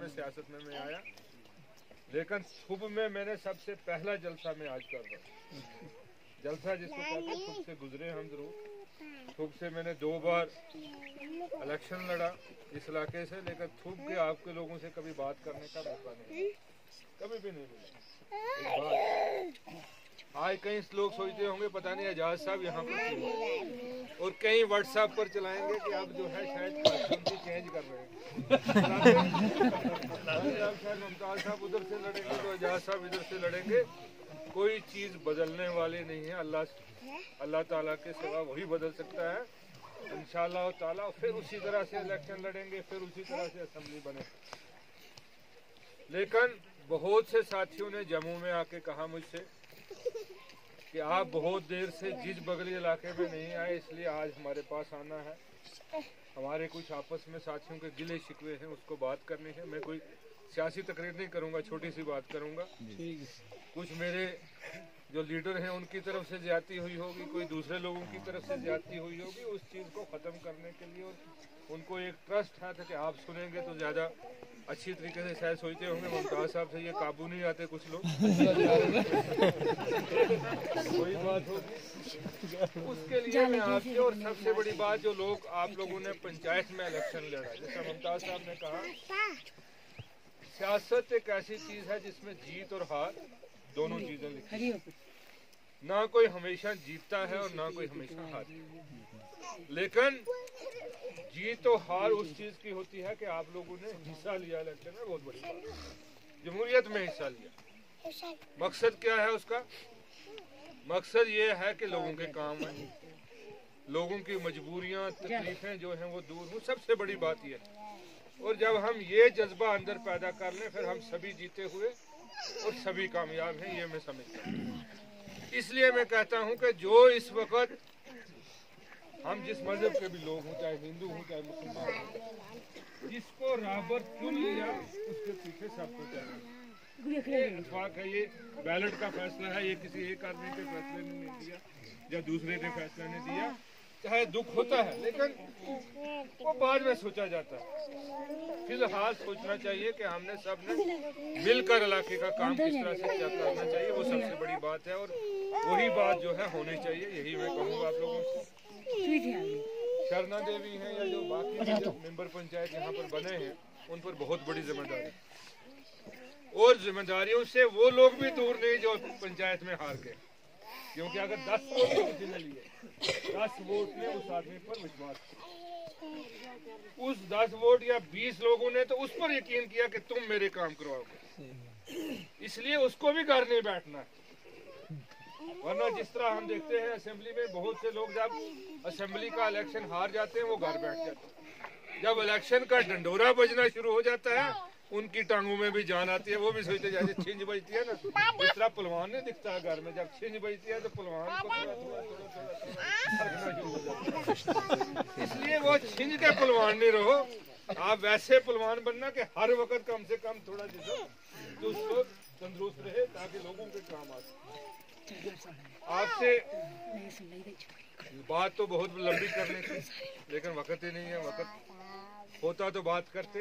में सियासत में मैं आया, लेकिन थुब में मैंने सबसे पहला जलसा मैं आज कर रहा हूँ। जलसा जिसको कहते हैं, थुब से गुजरे हम जरूर। थुब से मैंने 2 बार इलेक्शन लड़ा इस इलाके से, लेकिन थुब के आपके लोगों से कभी बात करने का मौका नहीं, कभी भी नहीं मिला। एक बात आज कई लोग सोचते होंगे पता नहीं एजाज साहब यहाँ पर क्यों, और कई व्हाट्सएप पर चलाएंगे कि अब जो है शायद कॉस्ट्यूम चेंज कर रहे हैं। शायद मुमताज साहब उधर से लड़ेंगे तो एजाज साहब इधर से लड़ेंगे। कोई चीज बदलने वाली नहीं है, अल्लाह ताला के सिवा वही बदल सकता है इंशाअल्लाह ताला। फिर उसी तरह से इलेक्शन लड़ेंगे, फिर उसी तरह से असेंबली बने। लेकिन बहुत से साथियों ने जम्मू में आके कहा मुझसे कि आप बहुत देर से जिस बगली इलाके में नहीं आए, इसलिए आज हमारे पास आना है। हमारे कुछ आपस में साथियों के गिले शिकवे हैं, उसको बात करनी है। मैं कोई सियासी तकरीर नहीं करूंगा, छोटी सी बात करूंगा। कुछ मेरे जो लीडर हैं उनकी तरफ से ज्यादती हुई होगी, कोई दूसरे लोगों की तरफ से ज्यादती हुई होगी। उस चीज़ को ख़त्म करने के लिए और उनको एक ट्रस्ट है कि आप सुनेंगे तो ज़्यादा अच्छी तरीके से शायद सोचते होंगे मुमताज साहब से ये काबू नहीं आते कुछ लोग। वही बात होगी, उसके लिए मैं आपसे। और सबसे बड़ी बात, जो लोग आप लोगों ने पंचायत में इलेक्शन लड़ा, जैसा मुमताज साहब ने कहा, सियासत एक ऐसी चीज है जिसमें जीत और हार दोनों चीजें लिखी हैं। ना कोई हमेशा जीतता है और ना कोई हमेशा हारता है, लेकिन जीत और हार उस चीज की होती है कि आप लोगों ने हिस्सा लिया इलेक्शन में। बहुत बड़ी बात, जमहूरियत में हिस्सा लिया। मकसद क्या है उसका? मकसद ये है कि लोगों के काम है, लोगों की मजबूरियां तकलीफें जो हैं वो दूर हो। सबसे बड़ी बात ये है। और जब हम ये जज्बा अंदर पैदा कर लें, फिर हम सभी जीते हुए और सभी कामयाब हैं, ये मैं समझता हूँ। इसलिए मैं कहता हूँ कि जो इस वक्त हम जिस मजहब के भी लोग हों, चाहे हिंदू हों चाहे मुसलमान हों, जिसको राबर चुन लिया उसके पीछे सब कुछ है। इत्तेफाक है, ये बैलेट का फैसला है, ये किसी एक आदमी के फैसले ने नहीं दिया या दूसरे के फैसले ने दिया। चाहे दुख होता है, लेकिन वो बाद में सोचा जाता है। फिलहाल सोचना चाहिए कि हमने सब ने मिलकर इलाके का काम किस तरह से क्या करना चाहिए, वो सबसे बड़ी बात है। और वही बात जो है होनी चाहिए, यही मैं कहूँगा आप लोगों से। शरणा देवी हैं या जो बाकी मेंबर पंचायत यहाँ पर बने हैं, उन पर बहुत बड़ी जिम्मेदारी, और जिम्मेदारियों से वो लोग भी दूर नहीं जो पंचायत में हार गए। क्योंकि अगर 10 वोट किसी ने लिए, 10 वोट ने उस आदमी पर विश्वास किया, उस 10 वोट या 20 लोगों ने तो उस पर यकीन किया कि तुम मेरे काम करवाओगे, इसलिए उसको भी घर नहीं बैठना है। वरना जिस तरह हम देखते हैं असेंबली में, बहुत से लोग जब असेंबली का इलेक्शन हार जाते हैं वो घर बैठ जाते हैं। जब इलेक्शन का डंडोरा बजना शुरू हो जाता है, उनकी टांगों में भी जान आती है। वो भी सोचते जैसे छिंज बजती है ना, इस तरह पहलवान नहीं दिखता है घर में, जब छिंज बजती है तो पहलवान को थोड़ा इसलिए वो छिंज के पहलवान नहीं रहो, आप वैसे पहलवान बनना कि हर वक्त कम से कम थोड़ा जिसम तो उसको तंदुरुस्त रहे, ताकि लोगों के काम आ सके। आपसे बात तो बहुत लंबी करनी थी, लेकिन वक्त ही नहीं है। वक्त होता तो बात करते।